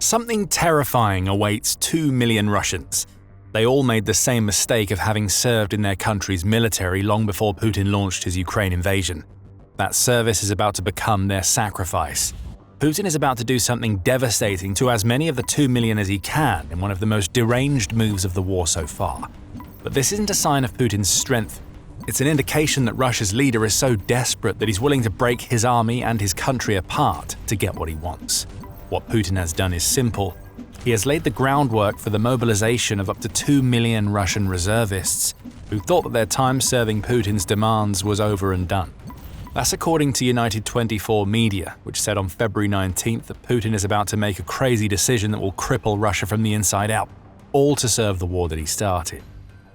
Something terrifying awaits 2 million Russians. They all made the same mistake of having served in their country's military long before Putin launched his Ukraine invasion. That service is about to become their sacrifice. Putin is about to do something devastating to as many of the 2 million as he can in one of the most deranged moves of the war so far. But this isn't a sign of Putin's strength. It's an indication that Russia's leader is so desperate that he's willing to break his army and his country apart to get what he wants. What Putin has done is simple. He has laid the groundwork for the mobilization of up to 2 million Russian reservists who thought that their time serving Putin's demands was over and done. That's according to United 24 media, which said on February 19th that Putin is about to make a crazy decision that will cripple Russia from the inside out, all to serve the war that he started.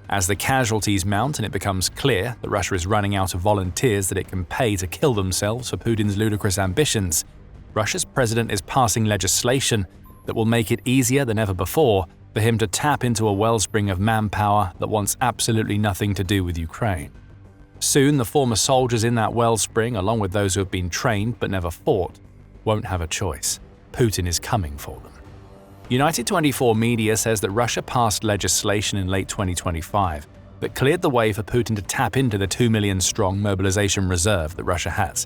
As the casualties mount and it becomes clear that Russia is running out of volunteers that it can pay to kill themselves for Putin's ludicrous ambitions, Russia's president is passing legislation that will make it easier than ever before for him to tap into a wellspring of manpower that wants absolutely nothing to do with Ukraine. Soon, the former soldiers in that wellspring, along with those who have been trained but never fought, won't have a choice. Putin is coming for them. United 24 media says that Russia passed legislation in late 2025 that cleared the way for Putin to tap into the 2 million-strong mobilization reserve that Russia has.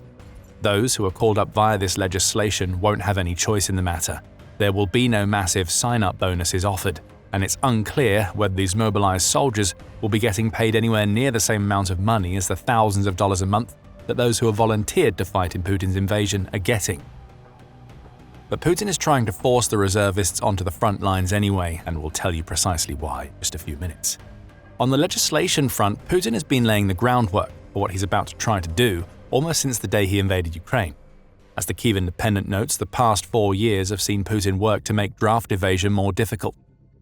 Those who are called up via this legislation won't have any choice in the matter. There will be no massive sign-up bonuses offered, and it's unclear whether these mobilized soldiers will be getting paid anywhere near the same amount of money as the thousands of dollars a month that those who have volunteered to fight in Putin's invasion are getting. But Putin is trying to force the reservists onto the front lines anyway, and we'll tell you precisely why in just a few minutes. On the legislation front, Putin has been laying the groundwork for what he's about to try to do almost since the day he invaded Ukraine. As the Kyiv Independent notes, the past 4 years have seen Putin work to make draft evasion more difficult.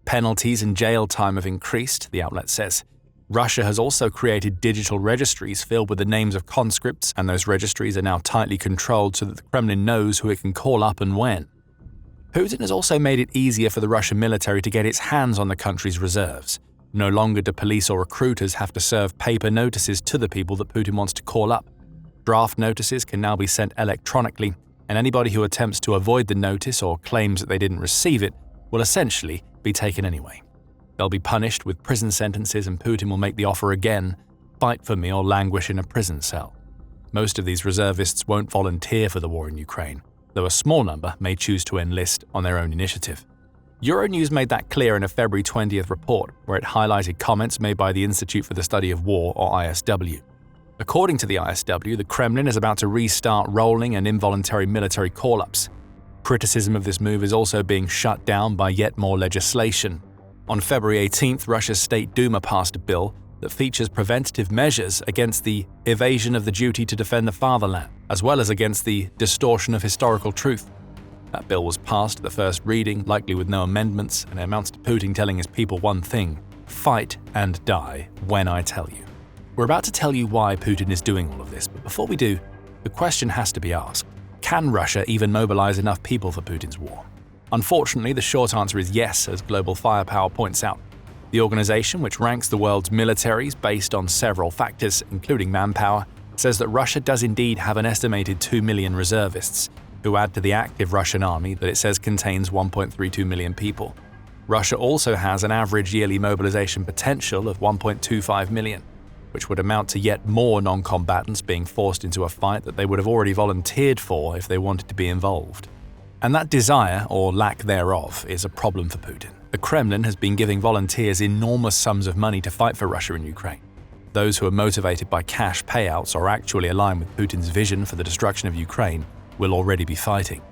Penalties and jail time have increased, the outlet says. Russia has also created digital registries filled with the names of conscripts, and those registries are now tightly controlled so that the Kremlin knows who it can call up and when. Putin has also made it easier for the Russian military to get its hands on the country's reserves. No longer do police or recruiters have to serve paper notices to the people that Putin wants to call up. Draft notices can now be sent electronically, and anybody who attempts to avoid the notice or claims that they didn't receive it will essentially be taken anyway. They'll be punished with prison sentences, and Putin will make the offer again: fight for me or languish in a prison cell. Most of these reservists won't volunteer for the war in Ukraine, though a small number may choose to enlist on their own initiative. Euronews made that clear in a February 20th report, where it highlighted comments made by the Institute for the Study of War, or ISW. According to the ISW, the Kremlin is about to restart rolling and involuntary military call-ups. Criticism of this move is also being shut down by yet more legislation. On February 18th, Russia's State Duma passed a bill that features preventative measures against the evasion of the duty to defend the fatherland, as well as against the distortion of historical truth. That bill was passed at the first reading, likely with no amendments, and it amounts to Putin telling his people one thing: fight and die when I tell you. We're about to tell you why Putin is doing all of this, but before we do, the question has to be asked: can Russia even mobilize enough people for Putin's war? Unfortunately, the short answer is yes, as Global Firepower points out. The organization, which ranks the world's militaries based on several factors, including manpower, says that Russia does indeed have an estimated 2 million reservists, who add to the active Russian army that it says contains 1.32 million people. Russia also has an average yearly mobilization potential of 1.25 million. Which would amount to yet more non-combatants being forced into a fight that they would have already volunteered for if they wanted to be involved. And that desire, or lack thereof, is a problem for Putin. The Kremlin has been giving volunteers enormous sums of money to fight for Russia in Ukraine. Those who are motivated by cash payouts or actually align with Putin's vision for the destruction of Ukraine will already be fighting.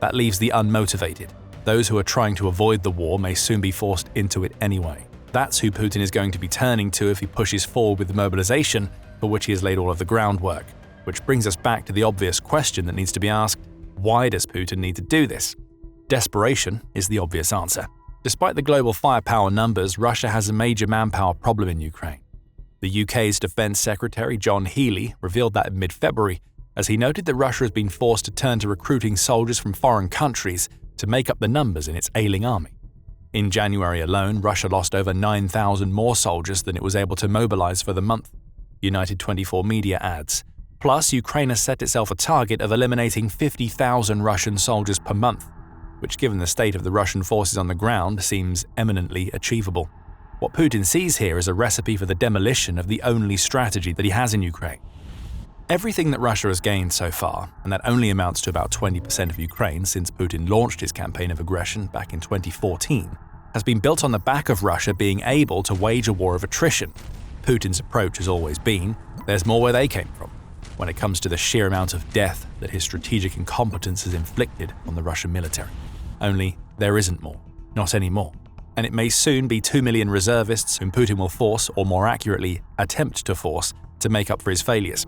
That leaves the unmotivated. Those who are trying to avoid the war may soon be forced into it anyway. That's who Putin is going to be turning to if he pushes forward with the mobilization for which he has laid all of the groundwork. Which brings us back to the obvious question that needs to be asked: why does Putin need to do this? Desperation is the obvious answer. Despite the global firepower numbers, Russia has a major manpower problem in Ukraine. The UK's Defence Secretary John Healey revealed that in mid-February, as he noted that Russia has been forced to turn to recruiting soldiers from foreign countries to make up the numbers in its ailing army. In January alone, Russia lost over 9,000 more soldiers than it was able to mobilize for the month, United 24 media adds. Plus, Ukraine has set itself a target of eliminating 50,000 Russian soldiers per month. which given the state of the Russian forces on the ground seems eminently achievable. What Putin sees here is a recipe for the demolition of the only strategy that he has in Ukraine. Everything that Russia has gained so far, and that only amounts to about 20% of Ukraine since Putin launched his campaign of aggression back in 2014, has been built on the back of Russia being able to wage a war of attrition. Putin's approach has always been, there's more where they came from, when it comes to the sheer amount of death that his strategic incompetence has inflicted on the Russian military. Only, there isn't more. Not anymore. And it may soon be 2 million reservists whom Putin will force, or more accurately, attempt to force, to make up for his failures.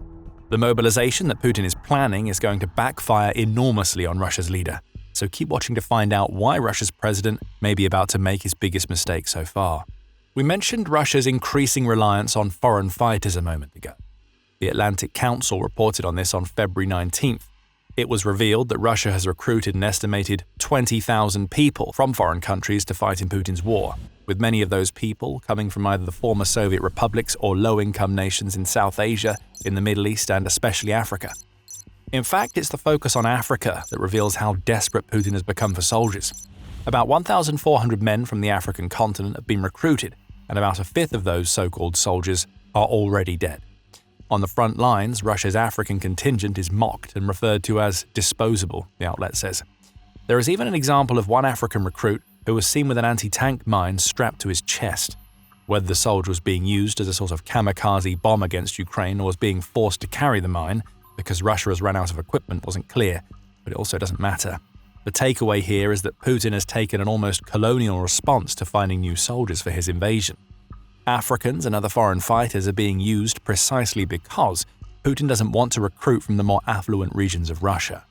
The mobilization that Putin is planning is going to backfire enormously on Russia's leader, so keep watching to find out why Russia's president may be about to make his biggest mistake so far. We mentioned Russia's increasing reliance on foreign fighters a moment ago. The Atlantic Council reported on this on February 19th. It was revealed that Russia has recruited an estimated 20,000 people from foreign countries to fight in Putin's war, with many of those people coming from either the former Soviet republics or low-income nations in South Asia, in the Middle East, and especially Africa. In fact, it's the focus on Africa that reveals how desperate Putin has become for soldiers. About 1,400 men from the African continent have been recruited, and about a fifth of those so-called soldiers are already dead. On the front lines, Russia's African contingent is mocked and referred to as disposable, the outlet says. There is even an example of one African recruit who was seen with an anti-tank mine strapped to his chest. Whether the soldier was being used as a sort of kamikaze bomb against Ukraine or was being forced to carry the mine because Russia has run out of equipment wasn't clear, but it also doesn't matter. The takeaway here is that Putin has taken an almost colonial response to finding new soldiers for his invasion. Africans and other foreign fighters are being used precisely because Putin doesn't want to recruit from the more affluent regions of Russia.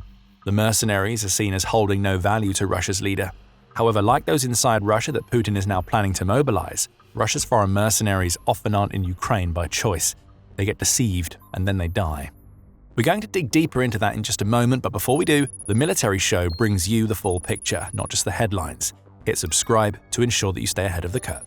The mercenaries are seen as holding no value to Russia's leader. However, like those inside Russia that Putin is now planning to mobilize, Russia's foreign mercenaries often aren't in Ukraine by choice. They get deceived and then they die. We're going to dig deeper into that in just a moment, but before we do, the Military Show brings you the full picture, not just the headlines. Hit subscribe to ensure that you stay ahead of the curve.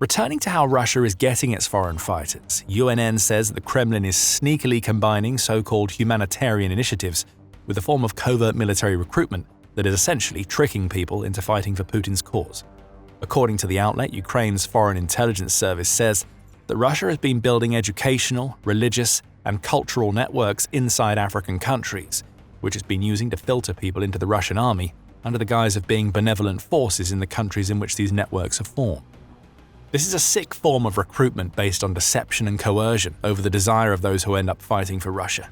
Returning to how Russia is getting its foreign fighters, UNN says that the Kremlin is sneakily combining so-called humanitarian initiatives with a form of covert military recruitment that is essentially tricking people into fighting for Putin's cause. According to the outlet, Ukraine's Foreign Intelligence Service says that Russia has been building educational, religious, and cultural networks inside African countries, which it's been using to filter people into the Russian army under the guise of being benevolent forces in the countries in which these networks are formed. This is a sick form of recruitment based on deception and coercion over the desire of those who end up fighting for Russia.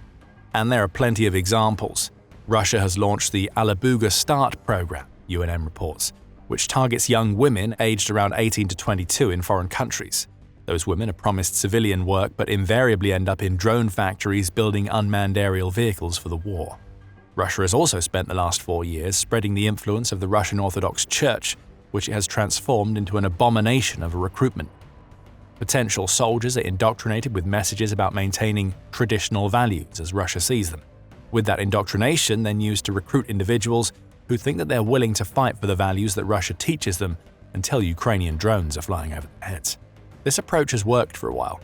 And there are plenty of examples. Russia has launched the Alabuga Start program, UNN reports, which targets young women aged around 18 to 22 in foreign countries. Those women are promised civilian work but invariably end up in drone factories building unmanned aerial vehicles for the war. Russia has also spent the last 4 years spreading the influence of the Russian Orthodox Church, which it has transformed into an abomination of a recruitment. Potential soldiers are indoctrinated with messages about maintaining traditional values as Russia sees them, with that indoctrination then used to recruit individuals who think that they're willing to fight for the values that Russia teaches them until Ukrainian drones are flying over their heads. This approach has worked for a while.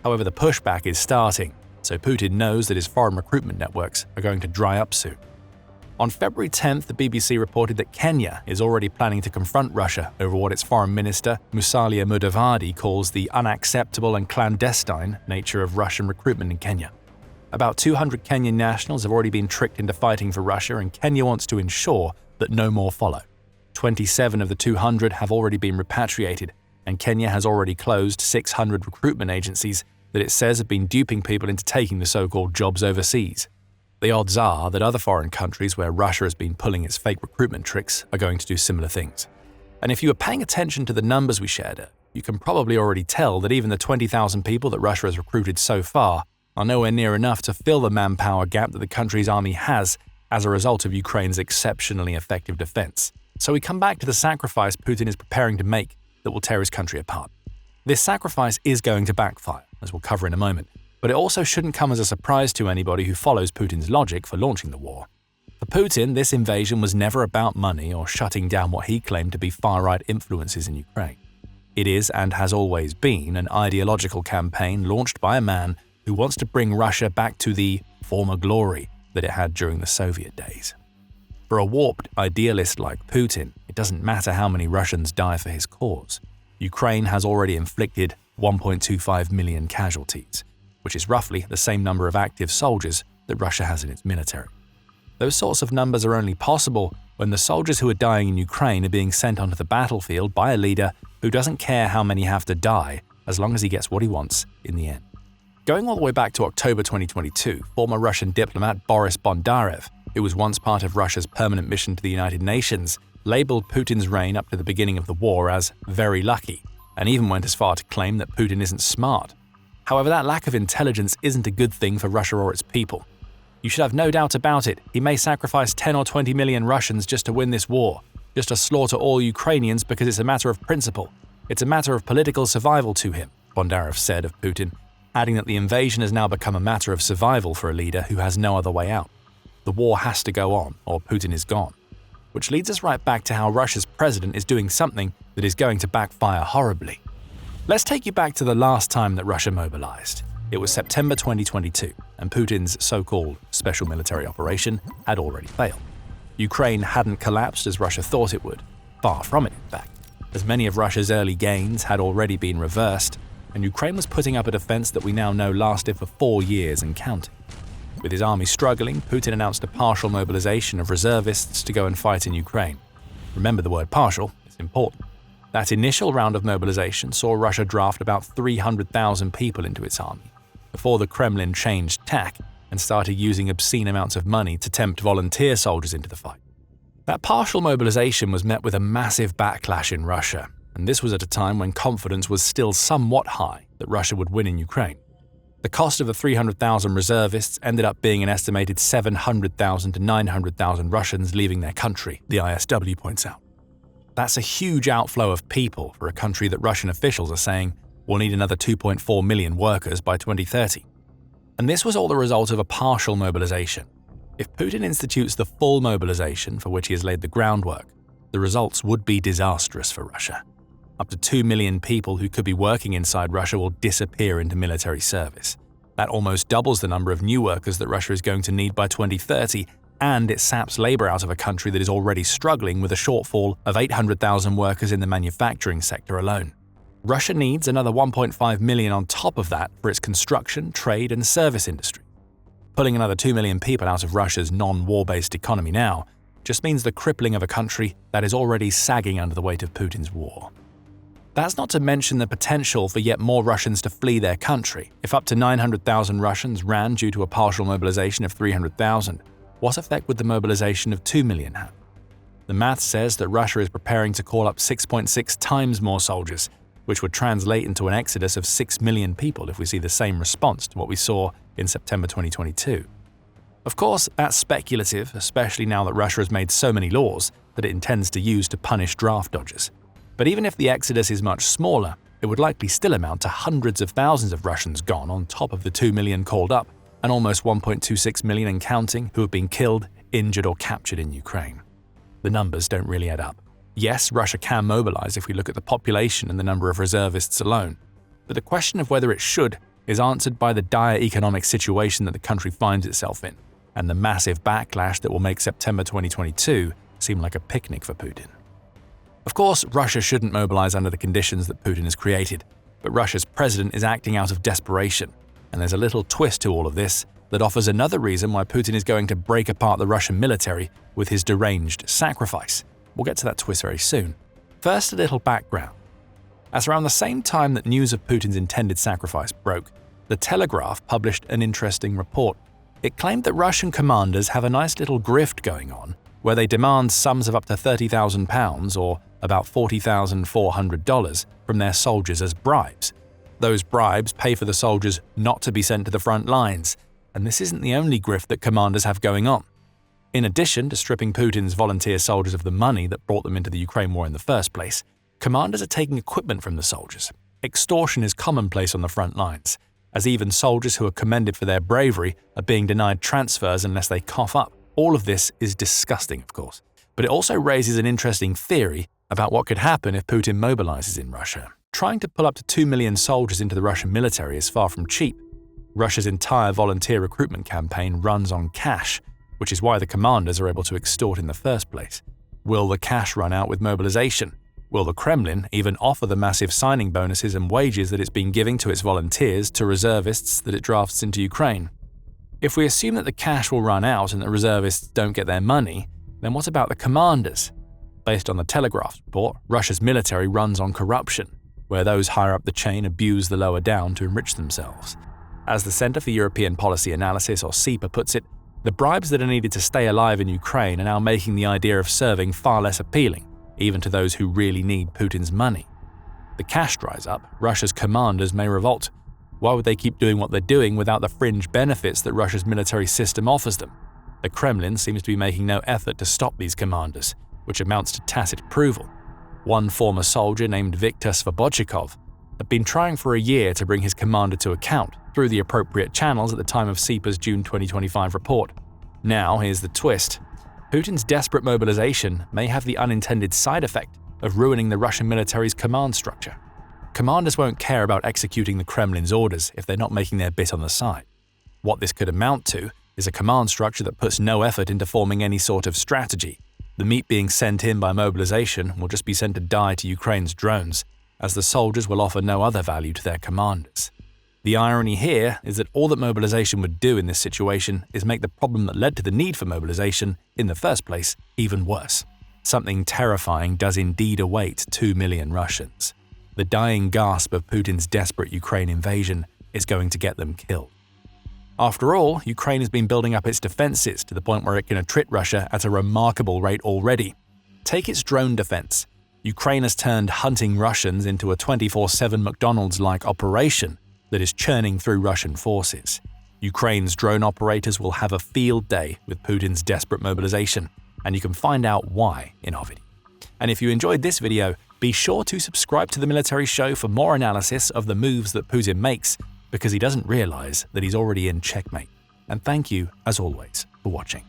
However, the pushback is starting, so Putin knows that his foreign recruitment networks are going to dry up soon. On February 10th, the BBC reported that Kenya is already planning to confront Russia over what its foreign minister, Musalia Mudavadi, calls the unacceptable and clandestine nature of Russian recruitment in Kenya. About 200 Kenyan nationals have already been tricked into fighting for Russia, and Kenya wants to ensure that no more follow. 27 of the 200 have already been repatriated, and Kenya has already closed 600 recruitment agencies that it says have been duping people into taking the so-called jobs overseas. The odds are that other foreign countries where Russia has been pulling its fake recruitment tricks are going to do similar things. And if you were paying attention to the numbers we shared, you can probably already tell that even the 20,000 people that Russia has recruited so far are nowhere near enough to fill the manpower gap that the country's army has as a result of Ukraine's exceptionally effective defense. So we come back to the sacrifice Putin is preparing to make that will tear his country apart. This sacrifice is going to backfire, as we'll cover in a moment, but it also shouldn't come as a surprise to anybody who follows Putin's logic for launching the war. For Putin, this invasion was never about money or shutting down what he claimed to be far-right influences in Ukraine. It is, and has always been, an ideological campaign launched by a man who wants to bring Russia back to the former glory that it had during the Soviet days. For a warped idealist like Putin, it doesn't matter how many Russians die for his cause. Ukraine has already inflicted 1.25 million casualties, which is roughly the same number of active soldiers that Russia has in its military. Those sorts of numbers are only possible when the soldiers who are dying in Ukraine are being sent onto the battlefield by a leader who doesn't care how many have to die as long as he gets what he wants in the end. Going all the way back to October 2022, former Russian diplomat Boris Bondarev, who was once part of Russia's permanent mission to the United Nations, labeled Putin's reign up to the beginning of the war as very lucky, and even went as far to claim that Putin isn't smart. However, that lack of intelligence isn't a good thing for Russia or its people. You should have no doubt about it, he may sacrifice 10 or 20 million Russians just to win this war, just to slaughter all Ukrainians because it's a matter of principle. It's a matter of political survival to him, Bondarev said of Putin, adding that the invasion has now become a matter of survival for a leader who has no other way out. The war has to go on, or Putin is gone. Which leads us right back to how Russia's president is doing something that is going to backfire horribly. Let's take you back to the last time that Russia mobilized. It was September 2022, and Putin's so-called special military operation had already failed. Ukraine hadn't collapsed as Russia thought it would. Far from it, in fact, as many of Russia's early gains had already been reversed, and Ukraine was putting up a defense that we now know lasted for 4 years and counting. With his army struggling, Putin announced a partial mobilization of reservists to go and fight in Ukraine. Remember the word partial, it's important. That initial round of mobilization saw Russia draft about 300,000 people into its army, before the Kremlin changed tack and started using obscene amounts of money to tempt volunteer soldiers into the fight. That partial mobilization was met with a massive backlash in Russia, and this was at a time when confidence was still somewhat high that Russia would win in Ukraine. The cost of the 300,000 reservists ended up being an estimated 700,000 to 900,000 Russians leaving their country, the ISW points out. That's a huge outflow of people for a country that Russian officials are saying will need another 2.4 million workers by 2030. And this was all the result of a partial mobilization. If Putin institutes the full mobilization for which he has laid the groundwork, the results would be disastrous for Russia. Up to 2 million people who could be working inside Russia will disappear into military service. That almost doubles the number of new workers that Russia is going to need by 2030, and it saps labor out of a country that is already struggling with a shortfall of 800,000 workers in the manufacturing sector alone. Russia needs another 1.5 million on top of that for its construction, trade, and service industry. Pulling another 2 million people out of Russia's non-war-based economy now just means the crippling of a country that is already sagging under the weight of Putin's war. That's not to mention the potential for yet more Russians to flee their country. If up to 900,000 Russians ran due to a partial mobilization of 300,000, what effect would the mobilization of 2 million have? The math says that Russia is preparing to call up 6.6 times more soldiers, which would translate into an exodus of 6 million people if we see the same response to what we saw in September 2022. Of course, that's speculative, especially now that Russia has made so many laws that it intends to use to punish draft dodgers. But even if the exodus is much smaller, it would likely still amount to hundreds of thousands of Russians gone on top of the 2 million called up, and almost 1.26 million and counting who have been killed, injured, or captured in Ukraine. The numbers don't really add up. Yes, Russia can mobilize if we look at the population and the number of reservists alone, but the question of whether it should is answered by the dire economic situation that the country finds itself in, and the massive backlash that will make September 2022 seem like a picnic for Putin. Of course, Russia shouldn't mobilize under the conditions that Putin has created, but Russia's president is acting out of desperation, and there's a little twist to all of this that offers another reason why Putin is going to break apart the Russian military with his deranged sacrifice. We'll get to that twist very soon. First, a little background. At around the same time that news of Putin's intended sacrifice broke, The Telegraph published an interesting report. It claimed that Russian commanders have a nice little grift going on, where they demand sums of up to £30,000 or about $40,400 from their soldiers as bribes. Those bribes pay for the soldiers not to be sent to the front lines, and this isn't the only grift that commanders have going on. In addition to stripping Putin's volunteer soldiers of the money that brought them into the Ukraine war in the first place, commanders are taking equipment from the soldiers. Extortion is commonplace on the front lines, as even soldiers who are commended for their bravery are being denied transfers unless they cough up. All of this is disgusting, of course, but it also raises an interesting theory about what could happen if Putin mobilizes in Russia. Trying to pull up to 2 million soldiers into the Russian military is far from cheap. Russia's entire volunteer recruitment campaign runs on cash, which is why the commanders are able to extort in the first place. Will the cash run out with mobilization? Will the Kremlin even offer the massive signing bonuses and wages that it's been giving to its volunteers to reservists that it drafts into Ukraine? If we assume that the cash will run out and the reservists don't get their money, then what about the commanders? Based on the Telegraph's report, Russia's military runs on corruption, where those higher up the chain abuse the lower down to enrich themselves. As the Centre for European Policy Analysis, or CEPA, puts it, the bribes that are needed to stay alive in Ukraine are now making the idea of serving far less appealing, even to those who really need Putin's money. The cash dries up, Russia's commanders may revolt. Why would they keep doing what they're doing without the fringe benefits that Russia's military system offers them? The Kremlin seems to be making no effort to stop these commanders, which amounts to tacit approval. One former soldier named Viktor Svobodchikov had been trying for a year to bring his commander to account through the appropriate channels at the time of CEPA's June 2025 report. Now, here's the twist. Putin's desperate mobilization may have the unintended side effect of ruining the Russian military's command structure. Commanders won't care about executing the Kremlin's orders if they're not making their bit on the side. What this could amount to is a command structure that puts no effort into forming any sort of strategy. The meat being sent in by mobilization will just be sent to die to Ukraine's drones, as the soldiers will offer no other value to their commanders. The irony here is that all that mobilization would do in this situation is make the problem that led to the need for mobilization in the first place even worse. Something terrifying does indeed await 2 million Russians. The dying gasp of Putin's desperate Ukraine invasion is going to get them killed. After all, Ukraine has been building up its defenses to the point where it can attrit Russia at a remarkable rate already. Take its drone defense. Ukraine has turned hunting Russians into a 24/7 McDonald's-like operation that is churning through Russian forces. Ukraine's drone operators will have a field day with Putin's desperate mobilization, and you can find out why in our video. And if you enjoyed this video, be sure to subscribe to the Military Show for more analysis of the moves that Putin makes, because he doesn't realize that he's already in checkmate. And thank you, as always, for watching.